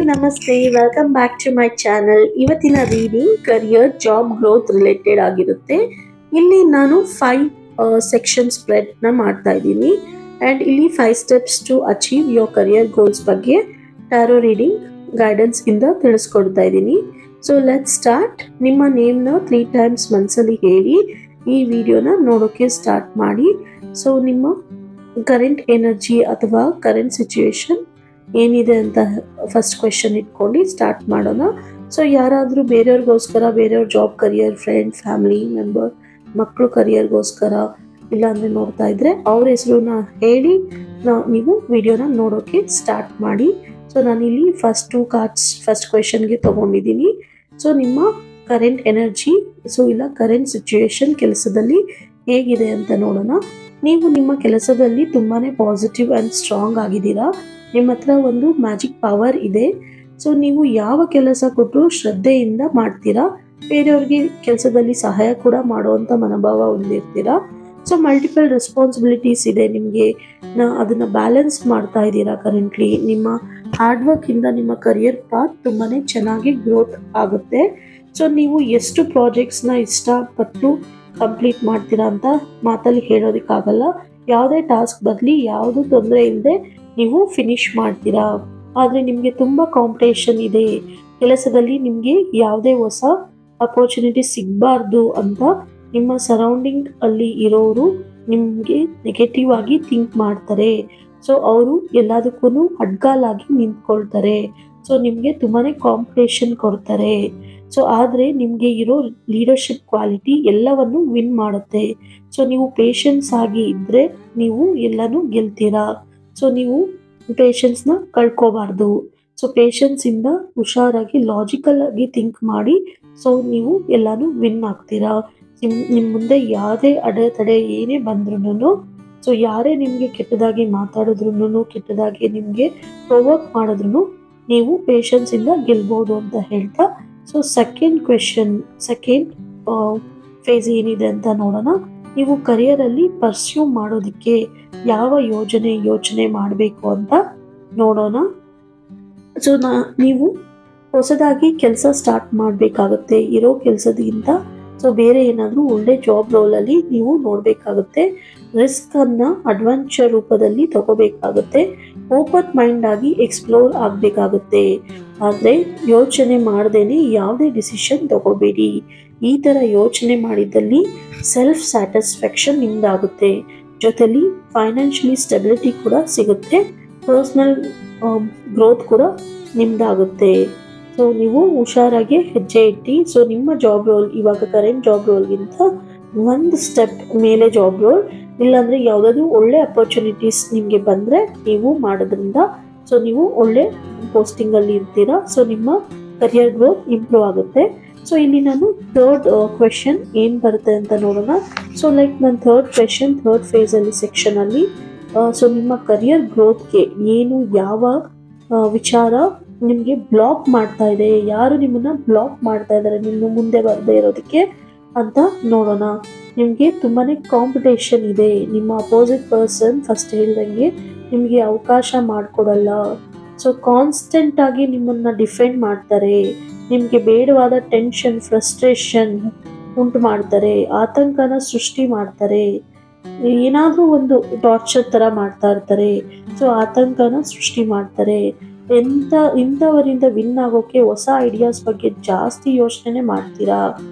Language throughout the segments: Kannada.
ನಮಸ್ತೆ, welcome back to my channel. ಇವತ್ತಿನ reading career job growth related ಆಗಿರುತ್ತೆ. ಇಲ್ಲಿ ನಾನು 5 ಸೆಕ್ಷನ್ ಸ್ಪ್ರೆಡ್ ನ ಮಾಡ್ತಾ ಇದ್ದೀನಿ ಅಂಡ್ ಇಲ್ಲಿ 5 steps to achieve your career goals ಬಗ್ಗೆ ಟ್ಯಾರೋ ರೀಡಿಂಗ್ ಗೈಡೆನ್ಸ್ ಇಂದ ತಿಳಿಸ್ಕೊಡ್ತಾ ಇದ್ದೀನಿ. So let start. ನಿಮ್ಮ ನೇಮ್ನ 3 ಟೈಮ್ಸ್ ಮನಸ್ಸಲ್ಲಿ ಹೇಳಿ ಈ ವಿಡಿಯೋನ ನೋಡೋಕೆ ಸ್ಟಾರ್ಟ್ ಮಾಡಿ. ಸೊ ನಿಮ್ಮ ಕರೆಂಟ್ ಎನರ್ಜಿ ಅಥವಾ ಕರೆಂಟ್ ಸಿಚುವೇಶನ್ ಏನಿದೆ ಅಂತ ಫಸ್ಟ್ ಕ್ವೆಶನ್ ಇಟ್ಕೊಂಡು ಸ್ಟಾರ್ಟ್ ಮಾಡೋಣ. ಸೊ ಯಾರಾದರೂ ಬೇರೆಯವ್ರಿಗೋಸ್ಕರ ಬೇರೆಯವ್ರ job, career, friend, family member, ಮಕ್ಕಳು ಕರಿಯರ್ಗೋಸ್ಕರ ಇಲ್ಲಾಂದರೆ ನೋಡ್ತಾ ಇದ್ರೆ ಅವ್ರ ಹೆಸರನ್ನ ಹೇಳಿ ನೀವು ವಿಡಿಯೋನ ನೋಡೋಕೆ ಸ್ಟಾರ್ಟ್ ಮಾಡಿ. ಸೊ ನಾನಿಲ್ಲಿ ಫಸ್ಟ್ 2 ಕಾರ್ಡ್ಸ್ ಫಸ್ಟ್ ಕ್ವೆಶನ್ಗೆ ತೊಗೊಂಡಿದ್ದೀನಿ. ಸೊ ನಿಮ್ಮ ಕರೆಂಟ್ ಎನರ್ಜಿ, ಸೊ ಇಲ್ಲ ಕರೆಂಟ್ ಸಿಚುವೇಶನ್ ಕೆಲಸದಲ್ಲಿ ಹೇಗಿದೆ ಅಂತ ನೋಡೋಣ. ನೀವು ನಿಮ್ಮ ಕೆಲಸದಲ್ಲಿ ತುಂಬಾ ಪಾಸಿಟಿವ್ ಆ್ಯಂಡ್ ಸ್ಟ್ರಾಂಗ್ ಆಗಿದ್ದೀರಾ. ನಿಮ್ಮ ಹತ್ರ ಒಂದು ಮ್ಯಾಜಿಕ್ ಪವರ್ ಇದೆ. ಸೊ ನೀವು ಯಾವ ಕೆಲಸ ಕೊಟ್ಟರು ಶ್ರದ್ಧೆಯಿಂದ ಮಾಡ್ತೀರಾ. ಬೇರೆಯವ್ರಿಗೆ ಕೆಲಸದಲ್ಲಿ ಸಹಾಯ ಕೂಡ ಮಾಡುವಂಥ ಮನೋಭಾವ ಹೊಂದಿರ್ತೀರಾ. ಸೊ ಮಲ್ಟಿಪಲ್ ರೆಸ್ಪಾನ್ಸಿಬಿಲಿಟೀಸ್ ಇದೆ ನಿಮಗೆ, ಅದನ್ನು ಬ್ಯಾಲೆನ್ಸ್ ಮಾಡ್ತಾ ಇದ್ದೀರಾ ಕರೆಂಟ್ಲಿ. ನಿಮ್ಮ ಹಾರ್ಡ್ ವರ್ಕಿಂದ ನಿಮ್ಮ ಕರಿಯರ್ ಪಾತ್ ತುಂಬಾ ಚೆನ್ನಾಗಿ ಗ್ರೋತ್ ಆಗುತ್ತೆ. ಸೊ ನೀವು ಎಷ್ಟು ಪ್ರಾಜೆಕ್ಟ್ಸ್ನ ಇಷ್ಟಪಟ್ಟು ಕಂಪ್ಲೀಟ್ ಮಾಡ್ತೀರಾ ಅಂತ ಮಾತಲ್ಲಿ ಹೇಳೋದಕ್ಕಾಗಲ್ಲ. ಯಾವುದೇ ಟಾಸ್ಕ್ ಬರಲಿ, ಯಾವುದು ತೊಂದರೆ ಇಲ್ಲದೆ ನೀವು ಫಿನಿಶ್ ಮಾಡ್ತೀರಾ. ಆದರೆ ನಿಮಗೆ ತುಂಬ ಕಾಂಪಿಟೇಷನ್ ಇದೆ ಕೆಲಸದಲ್ಲಿ. ನಿಮಗೆ ಯಾವುದೇ ಹೊಸ ಅಪರ್ಚುನಿಟಿ ಸಿಗಬಾರ್ದು ಅಂತ ನಿಮ್ಮ ಸರೌಂಡಿಂಗ್ ಅಲ್ಲಿ ಇರೋರು ನಿಮಗೆ ನೆಗೆಟಿವ್ ಆಗಿ ಥಿಂಕ್ ಮಾಡ್ತಾರೆ. ಸೊ ಅವರು ಎಲ್ಲದಕ್ಕೂ ಅಡ್ಗಾಲಾಗಿ ನಿಂತ್ಕೊಳ್ತಾರೆ. ಸೊ ನಿಮಗೆ ತುಂಬಾ ಕಾಂಪಿಟೇಷನ್ ಕೊಡ್ತಾರೆ. ಸೊ ಆದರೆ ನಿಮಗೆ ಇರೋ ಲೀಡರ್ಶಿಪ್ ಕ್ವಾಲಿಟಿ ಎಲ್ಲವನ್ನು ವಿನ್ ಮಾಡುತ್ತೆ. ಸೊ ನೀವು ಪೇಷನ್ಸ್ ಆಗಿ ಇದ್ದರೆ ನೀವು ಎಲ್ಲನೂ ಗೆಲ್ತೀರಾ. ಸೊ ನೀವು ಪೇಷನ್ಸ್ನ ಕಳ್ಕೋಬಾರ್ದು. ಸೊ ಪೇಷನ್ಸಿಂದ ಹುಷಾರಾಗಿ ಲಾಜಿಕಲ್ ಆಗಿ ಥಿಂಕ್ ಮಾಡಿ. ಸೊ ನೀವು ಎಲ್ಲನೂ ವಿನ್ ಆಗ್ತೀರಾ. ನಿಮ್ಮ ಮುಂದೆ ಯಾವುದೇ ಅಡೆತಡೆ ಏನೇ ಬಂದ್ರೂ, ಸೊ ಯಾರೇ ನಿಮಗೆ ಕೆಟ್ಟದಾಗಿ ಮಾತಾಡಿದ್ರು, ಕೆಟ್ಟದಾಗಿ ನಿಮಗೆ ಪ್ರೊವೋಕ್ ಮಾಡಿದ್ರು ನೀವು ಪೇಷನ್ಸಿಂದ ಗೆಲ್ಬೋದು ಅಂತ ಹೇಳ್ತಾ, ಸೊ ಸೆಕೆಂಡ್ ಫೇಸ್ ಏನಿದೆ ಅಂತ ನೋಡೋಣ. ನೀವು ಕರಿಯರಲ್ಲಿ ಪರ್ಸ್ಯೂ ಮಾಡೋದಕ್ಕೆ ಯಾವ ಯೋಚನೆ ಮಾಡಬೇಕು ಅಂತ ನೋಡೋಣ. ಸೊ ನೀವು ಹೊಸದಾಗಿ ಕೆಲಸ ಸ್ಟಾರ್ಟ್ ಮಾಡಬೇಕಾಗುತ್ತೆ ಇರೋ ಕೆಲಸದಿಂದ. ಸೊ ಬೇರೆ ಏನಾದರೂ ಒಳ್ಳೆ ಜಾಬ್ ರೋಲಲ್ಲಿ ನೀವು ನೋಡಬೇಕಾಗುತ್ತೆ. ರಿಸ್ಕನ್ನು ಅಡ್ವೆಂಚರ್ ರೂಪದಲ್ಲಿ ತಗೋಬೇಕಾಗುತ್ತೆ. ಓಪನ್ ಮೈಂಡ್ ಆಗಿ ಎಕ್ಸ್ಪ್ಲೋರ್ ಆಗಬೇಕಾಗುತ್ತೆ. ಆದರೆ ಯೋಚನೆ ಮಾಡ್ದೇನೆ ಯಾವುದೇ ಡಿಸಿಷನ್ ತಗೋಬೇಡಿ. ಈ ಥರ ಯೋಚನೆ ಮಾಡಿದ್ದಲ್ಲಿ ಸೆಲ್ಫ್ ಸ್ಯಾಟಿಸ್ಫ್ಯಾಕ್ಷನ್ ನಿಮ್ದಾಗುತ್ತೆ. ಜೊತೆಲಿ ಫೈನಾನ್ಷಿಯಲಿ ಸ್ಟೆಬಿಲಿಟಿ ಕೂಡ ಸಿಗುತ್ತೆ. ಪರ್ಸ್ನಲ್ ಗ್ರೋತ್ ಕೂಡ ನಿಮ್ದಾಗುತ್ತೆ. ಸೊ ನೀವು ಹುಷಾರಾಗಿ ಹೆಜ್ಜೆ ಇಟ್ಟು, ಸೊ ನಿಮ್ಮ ಜಾಬ್ ರೋಲ್ ಇವಾಗ ಕರೆಂಟ್ ಜಾಬ್ ರೋಲ್ಗಿಂತ 1 ಸ್ಟೆಪ್ ಮೇಲೆ ಜಾಬ್ ರೋಲ್, ಇಲ್ಲಾಂದರೆ ಯಾವುದಾದ್ರೂ ಒಳ್ಳೆ ಅಪರ್ಚುನಿಟೀಸ್ ನಿಮಗೆ ಬಂದರೆ ನೀವು ಮಾಡೋದ್ರಿಂದ ಸೊ ನೀವು ಒಳ್ಳೆ ಪೋಸ್ಟಿಂಗಲ್ಲಿ ಇರ್ತೀರಾ. ಸೊ ನಿಮ್ಮ ಕರಿಯರ್ ಗ್ರೋತ್ ಇಂಪ್ರೂವ್ ಆಗುತ್ತೆ. ಸೊ ಇಲ್ಲಿ ನಾನು ಥರ್ಡ್ ಕ್ವೆಶನ್ ಏನು ಬರುತ್ತೆ ಅಂತ ನೋಡೋಣ. ಸೊ ಲೈಕ್ ನನ್ನ ಥರ್ಡ್ ಕ್ವೆಶನ್ ಥರ್ಡ್ ಫೇಸಲ್ಲಿ ಸೆಕ್ಷನಲ್ಲಿ, ಸೊ ನಿಮ್ಮ ಕರಿಯರ್ ಗ್ರೋತ್ಗೆ ಏನು ಯಾವ ವಿಚಾರ ನಿಮಗೆ ಬ್ಲಾಕ್ ಮಾಡ್ತಾ ಇದೆ, ಯಾರು ನಿಮ್ಮನ್ನು ಬ್ಲಾಕ್ ಮಾಡ್ತಾ ಇದ್ದಾರೆ ನಿಮ್ಮ ಮುಂದೆ ಬರದೇ ಇರೋದಕ್ಕೆ ಅಂತ ನೋಡೋಣ. ನಿಮಗೆ ತುಂಬಾ ಕಾಂಪಿಟೇಷನ್ ಇದೆ. ನಿಮ್ಮ ಅಪೋಸಿಟ್ ಪರ್ಸನ್ ಫಸ್ಟ್ ಹೇಳ್ದಂಗೆ ನಿಮಗೆ ಅವಕಾಶ ಮಾಡಿಕೊಡಲ್ಲ. ಸೊ ಕಾನ್ಸ್ಟೆಂಟ್ ಆಗಿ ನಿಮ್ಮನ್ನು ಡಿಫೆಂಡ್ ಮಾಡ್ತಾರೆ. ನಿಮಗೆ ಬೇಡವಾದ ಟೆನ್ಷನ್, ಫ್ರಸ್ಟ್ರೇಷನ್ ಉಂಟು ಮಾಡ್ತಾರೆ. ಆತಂಕನ ಸೃಷ್ಟಿ ಮಾಡ್ತಾರೆ. ಏನಾದರೂ ಒಂದು ಟಾರ್ಚರ್ ಥರ ಮಾಡ್ತಾ ಇರ್ತಾರೆ. ಸೊ ಆತಂಕನ ಸೃಷ್ಟಿ ಮಾಡ್ತಾರೆ. ಇಂಥವರಿಂದ ವಿನ್ ಆಗೋಕ್ಕೆ ಹೊಸ ಐಡಿಯಾಸ್ ಬಗ್ಗೆ ಜಾಸ್ತಿ ಯೋಚನೆ ಮಾಡ್ತೀರಾ.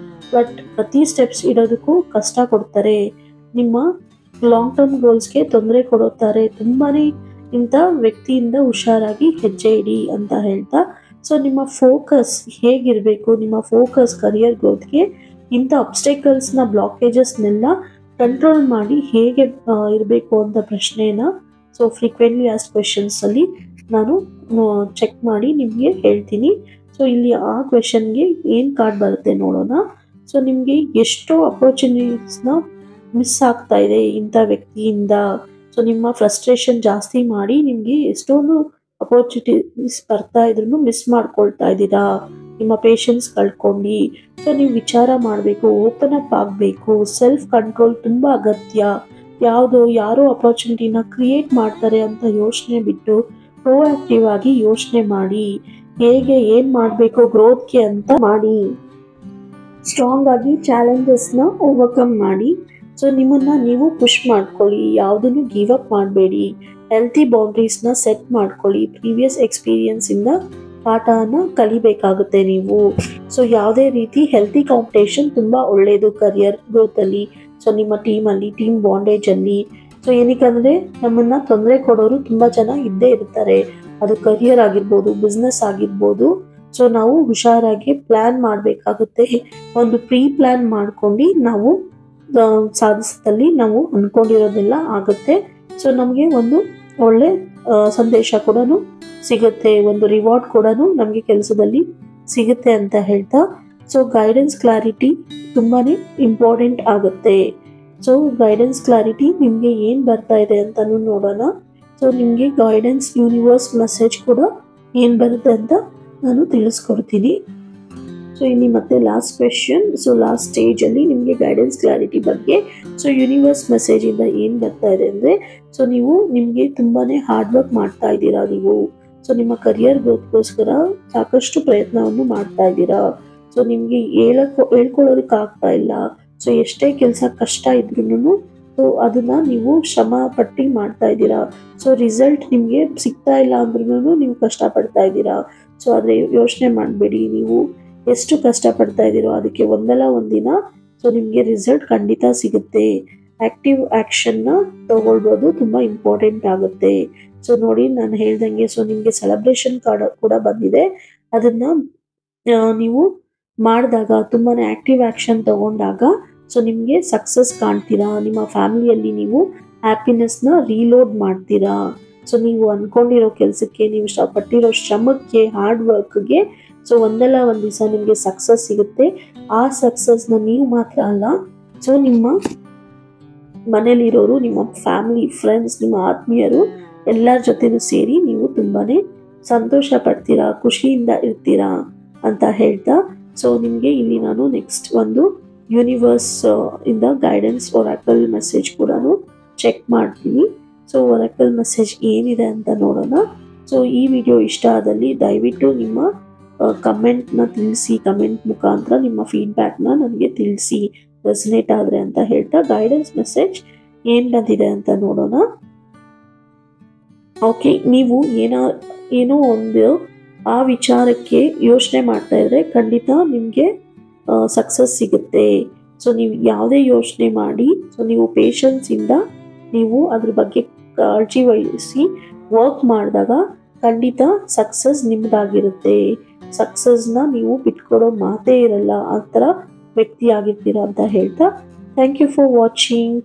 ಬಟ್ ಪ್ರತಿ ಸ್ಟೆಪ್ಸ್ ಇಡೋದಕ್ಕೂ ಕಷ್ಟ ಕೊಡ್ತಾರೆ. ನಿಮ್ಮ ಲಾಂಗ್ ಟರ್ಮ್ ಗೋಲ್ಸ್ಗೆ ತೊಂದರೆ ಕೊಡುತ್ತಾರೆ. ತುಂಬಾ ಇಂಥ ವ್ಯಕ್ತಿಯಿಂದ ಹುಷಾರಾಗಿ ಹೆಜ್ಜೆ ಇಡಿ ಅಂತ ಹೇಳ್ತಾ, ಸೊ ನಿಮ್ಮ ಫೋಕಸ್ ಹೇಗಿರಬೇಕು, ನಿಮ್ಮ ಫೋಕಸ್ ಕರಿಯರ್ ಗ್ರೋತ್ಗೆ ಇಂಥ ಅಬ್ಸ್ಟೆಕಲ್ಸ್ನ ಬ್ಲಾಕೇಜಸ್ನೆಲ್ಲ ಕಂಟ್ರೋಲ್ ಮಾಡಿ ಹೇಗೆ ಇರಬೇಕು ಅಂತ ಪ್ರಶ್ನೆನ ಸೊ ಫ್ರೀಕ್ವೆಂಟ್ಲಿ ಆಸ್ಕ್ಡ್ ಕ್ವೆಶನ್ಸಲ್ಲಿ ನಾನು ಚೆಕ್ ಮಾಡಿ ನಿಮಗೆ ಹೇಳ್ತೀನಿ. ಸೊ ಇಲ್ಲಿ ಆ ಕ್ವೆಶನ್ಗೆ ಏನು ಕಾರ್ಡ್ ಬರುತ್ತೆ ನೋಡೋಣ. ಸೊ ನಿಮಗೆ ಎಷ್ಟೋ ಅಪರ್ಚುನಿಟೀಸ್ನ ಮಿಸ್ ಆಗ್ತಾ ಇದೆ ಇಂಥ ವ್ಯಕ್ತಿಯಿಂದ. ಸೊ ನಿಮ್ಮ ಫ್ರಸ್ಟ್ರೇಷನ್ ಜಾಸ್ತಿ ಮಾಡಿ ನಿಮಗೆ ಎಷ್ಟೊಂದು ಅಪರ್ಚುನಿಟೀಸ್ ಬರ್ತಾ ಇದ್ರೂ ಮಿಸ್ ಮಾಡ್ಕೊಳ್ತಾ ಇದ್ದೀರಾ. ನಿಮ್ಮ ಪೇಷನ್ಸ್ ಕಳ್ಕೊಂಡು ಸೊ ನೀವು ವಿಚಾರ ಮಾಡಬೇಕು, ಓಪನ್ ಅಪ್ ಆಗಬೇಕು. ಸೆಲ್ಫ್ ಕಂಟ್ರೋಲ್ ತುಂಬ ಅಗತ್ಯ. ಯಾರೋ ಅಪರ್ಚುನಿಟಿನ ಕ್ರಿಯೇಟ್ ಮಾಡ್ತಾರೆ ಅಂತ ಯೋಚನೆ ಬಿಟ್ಟು ಪ್ರೋಆಕ್ಟಿವ್ ಆಗಿ ಯೋಚನೆ ಮಾಡಿ. ಹೇಗೆ ಏನ್ ಮಾಡಬೇಕು ಗ್ರೋತ್ಗೆ ಅಂತ ಮಾಡಿ. ಸ್ಟ್ರಾಂಗ್ ಆಗಿ ಚಾಲೆಂಜಸ್ನ ಓವರ್ಕಮ್ ಮಾಡಿ. ಸೊ ನಿಮ್ಮನ್ನ ನೀವು ಪುಷ್ ಮಾಡ್ಕೊಳ್ಳಿ, ಯಾವುದನ್ನು ಗಿವ್ ಅಪ್ ಮಾಡಬೇಡಿ. ಹೆಲ್ತಿ ಬೌಂಡ್ರೀಸ್ನ ಸೆಟ್ ಮಾಡ್ಕೊಳ್ಳಿ. ಪ್ರೀವಿಯಸ್ ಎಕ್ಸ್ಪೀರಿಯನ್ಸ್ ಇಂದ ಪಾಠನ ಕಲಿಬೇಕಾಗುತ್ತೆ ನೀವು. ಸೊ ಯಾವುದೇ ರೀತಿ ಹೆಲ್ತಿ ಕಾಂಪಿಟೇಷನ್ ತುಂಬ ಒಳ್ಳೆಯದು ಕರಿಯರ್ ಗ್ರೋತಲ್ಲಿ. ಸೊ ನಿಮ್ಮ ಟೀಮಲ್ಲಿ, ಟೀಮ್ ಬಾಂಡೇಜಲ್ಲಿ. ಸೊ ಏನಕ್ಕಂದರೆ ನಮ್ಮನ್ನು ತೊಂದರೆ ಕೊಡೋರು ತುಂಬ ಜನ ಇದ್ದೇ ಇರ್ತಾರೆ. ಅದು ಕರಿಯರ್ ಆಗಿರ್ಬೋದು, ಬಿಸ್ನೆಸ್ ಆಗಿರ್ಬೋದು. ಸೊ ನಾವು ಹುಷಾರಾಗಿ ಪ್ಲ್ಯಾನ್ ಮಾಡಬೇಕಾಗುತ್ತೆ. ಒಂದು ಪ್ಲಾನ್ ಮಾಡ್ಕೊಂಡು ನಾವು ಸಾಧಿಸಿದಲ್ಲಿ ನಾವು ಅಂದ್ಕೊಂಡಿರೋದೆಲ್ಲ ಆಗುತ್ತೆ. ಸೊ ನಮಗೆ ಒಂದು ಒಳ್ಳೆ ಸಂದೇಶ ಕೂಡ ಸಿಗುತ್ತೆ, ಒಂದು ರಿವಾರ್ಡ್ ಕೂಡ ನಮಗೆ ಕೆಲಸದಲ್ಲಿ ಸಿಗುತ್ತೆ ಅಂತ ಹೇಳ್ತಾ. ಸೊ ಗೈಡೆನ್ಸ್ ಕ್ಲಾರಿಟಿ ತುಂಬಾ ಇಂಪಾರ್ಟೆಂಟ್ ಆಗುತ್ತೆ. ಸೊ ಗೈಡೆನ್ಸ್ ಕ್ಲಾರಿಟಿ ನಿಮಗೆ ಏನು ಬರ್ತಾ ಇದೆ ಅಂತಲೂ ನೋಡೋಣ. ಸೊ ನಿಮಗೆ ಗೈಡೆನ್ಸ್ ಯೂನಿವರ್ಸ್ ಮೆಸೇಜ್ ಕೂಡ ಏನು ಬರುತ್ತೆ ಅಂತ ನಾನು ತಿಳಿಸ್ಕೊಡ್ತೀನಿ. ಸೊ ಇಲ್ಲಿ ಮತ್ತೆ ಲಾಸ್ಟ್ ಕ್ವೆಶನ್. ಸೊ ಲಾಸ್ಟ್ ಸ್ಟೇಜಲ್ಲಿ ನಿಮಗೆ ಗೈಡೆನ್ಸ್ ಕ್ಲಾರಿಟಿ ಬಗ್ಗೆ ಸೊ ಯೂನಿವರ್ಸ್ ಮೆಸೇಜಿಂದ ಏನು ಬರ್ತಾ ಇದೆ ಅಂದರೆ, ಸೊ ನೀವು ನಿಮಗೆ ತುಂಬಾ ಹಾರ್ಡ್ ವರ್ಕ್ ಮಾಡ್ತಾ ಇದ್ದೀರಾ ನೀವು. ಸೊ ನಿಮ್ಮ ಕರಿಯರ್ ಗ್ರೋತ್ಗೋಸ್ಕರ ಸಾಕಷ್ಟು ಪ್ರಯತ್ನವನ್ನು ಮಾಡ್ತಾ ಇದ್ದೀರಾ. ಸೊ ನಿಮಗೆ ಹೇಳ್ಕೊಳ್ಳೋದಕ್ಕೆ ಆಗ್ತಾ ಇಲ್ಲ. ಸೊ ಎಷ್ಟೇ ಕೆಲಸ ಕಷ್ಟ ಇದ್ರೂ ಸೊ ಅದನ್ನ ನೀವು ಶ್ರಮ ಪಟ್ಟು ಮಾಡ್ತಾ ಇದ್ದೀರಾ. ಸೊ ರಿಸಲ್ಟ್ ನಿಮಗೆ ಸಿಗ್ತಾ ಇಲ್ಲ ಅಂದ್ರೂ ನೀವು ಕಷ್ಟಪಡ್ತಾ ಇದ್ದೀರಾ. ಸೊ ಆದರೆ ಯೋಚನೆ ಮಾಡಬೇಡಿ, ನೀವು ಎಷ್ಟು ಕಷ್ಟಪಡ್ತಾ ಇದ್ದೀರೋ ಅದಕ್ಕೆ ಒಂದಲ್ಲ ಒಂದಿನ ಸೊ ನಿಮಗೆ ರಿಸಲ್ಟ್ ಖಂಡಿತ ಸಿಗುತ್ತೆ. ಆಕ್ಟಿವ್ ಆ್ಯಕ್ಷನ್ನ ತಗೊಳ್ಬೋದು, ತುಂಬ ಇಂಪಾರ್ಟೆಂಟ್ ಆಗುತ್ತೆ. ಸೊ ನೋಡಿ ನಾನು ಹೇಳ್ದಂಗೆ ಸೊ ನಿಮಗೆ ಸೆಲೆಬ್ರೇಷನ್ ಕಾರ್ಡ್ ಕೂಡ ಬಂದಿದೆ. ಅದನ್ನು ನೀವು ಮಾಡಿದಾಗ ತುಂಬಾ ಆಕ್ಟಿವ್ ಆ್ಯಕ್ಷನ್ ತಗೊಂಡಾಗ ಸೊ ನಿಮಗೆ ಸಕ್ಸಸ್ ಕಾಣ್ತೀರಾ. ನಿಮ್ಮ ಫ್ಯಾಮಿಲಿಯಲ್ಲಿ ನೀವು ಹ್ಯಾಪಿನೆಸ್ನ ರೀಲೋಡ್ ಮಾಡ್ತೀರಾ. ಸೊ ನೀವು ಅಂದ್ಕೊಂಡಿರೋ ಕೆಲಸಕ್ಕೆ, ನೀವು ಪಟ್ಟಿರೋ ಶ್ರಮಕ್ಕೆ, ಹಾರ್ಡ್ ವರ್ಕ್ಗೆ ಸೊ ಒಂದಲ್ಲ ಒಂದು ದಿವಸ ನಿಮಗೆ ಸಕ್ಸಸ್ ಸಿಗುತ್ತೆ. ಆ ಸಕ್ಸಸ್ನ ನೀವು ಮಾತ್ರ ಅಲ್ಲ, ಸೊ ನಿಮ್ಮ ಮನೇಲಿರೋರು, ನಿಮ್ಮ ಫ್ಯಾಮಿಲಿ, ಫ್ರೆಂಡ್ಸ್, ನಿಮ್ಮ ಆತ್ಮೀಯರು ಎಲ್ಲರ ಜೊತೆನೂ ಸೇರಿ ನೀವು ತುಂಬಾ ಸಂತೋಷ ಪಡ್ತೀರಾ, ಖುಷಿಯಿಂದ ಇರ್ತೀರಾ ಅಂತ ಹೇಳ್ತಾ. ಸೊ ನಿಮಗೆ ಇಲ್ಲಿ ನಾನು ನೆಕ್ಸ್ಟ್ ಒಂದು ಯೂನಿವರ್ಸ್ ಇಂದ ಗೈಡೆನ್ಸ್ ಒರಾಕಲ್ ಮೆಸೇಜ್ ಕೂಡ ಚೆಕ್ ಮಾಡ್ತೀನಿ. ಸೊ ಒರಾಕಲ್ ಮೆಸೇಜ್ ಏನಿದೆ ಅಂತ ನೋಡೋಣ. ಸೊ ಈ ವಿಡಿಯೋ ಇಷ್ಟ ಆದಲ್ಲಿ ದಯವಿಟ್ಟು ನಿಮ್ಮ ಕಮೆಂಟ್ನ ತಿಳಿಸಿ. ಕಮೆಂಟ್ ಮುಖಾಂತರ ನಿಮ್ಮ ಫೀಡ್ಬ್ಯಾಕ್ನ ನನಗೆ ತಿಳಿಸಿ, ರೆಸನೇಟ್ ಆದರೆ ಅಂತ ಹೇಳ್ತಾ. ಗೈಡೆನ್ಸ್ ಮೆಸೇಜ್ ಏನು ಬಂದಿದೆ ಅಂತ ನೋಡೋಣ. ಓಕೆ, ನೀವು ಏನೋ ಒಂದು ಆ ವಿಚಾರಕ್ಕೆ ಯೋಚನೆ ಮಾಡ್ತಾ ಇದ್ರೆ ಖಂಡಿತ ನಿಮಗೆ ಸಕ್ಸಸ್ ಸಿಗುತ್ತೆ. ಸೊ ನೀವು ಯಾವುದೇ ಯೋಚನೆ ಮಾಡಿ, ಸೊ ನೀವು ಪೇಷನ್ಸಿಂದ ನೀವು ಅದ್ರ ಬಗ್ಗೆ ಕಾಳಜಿ ವಹಿಸಿ ವರ್ಕ್ ಮಾಡಿದಾಗ ಖಂಡಿತ ಸಕ್ಸಸ್ ನಿಮ್ಮದಾಗಿರುತ್ತೆ. ಸಕ್ಸಸ್ನ ನೀವು ಬಿಟ್ಕೊಡೋ ಮಾತೇ ಇರಲ್ಲ, ಆ ಥರ ವ್ಯಕ್ತಿ ಆಗಿರ್ತೀರಾ ಅಂತ ಹೇಳ್ತಾ. Thank you for watching.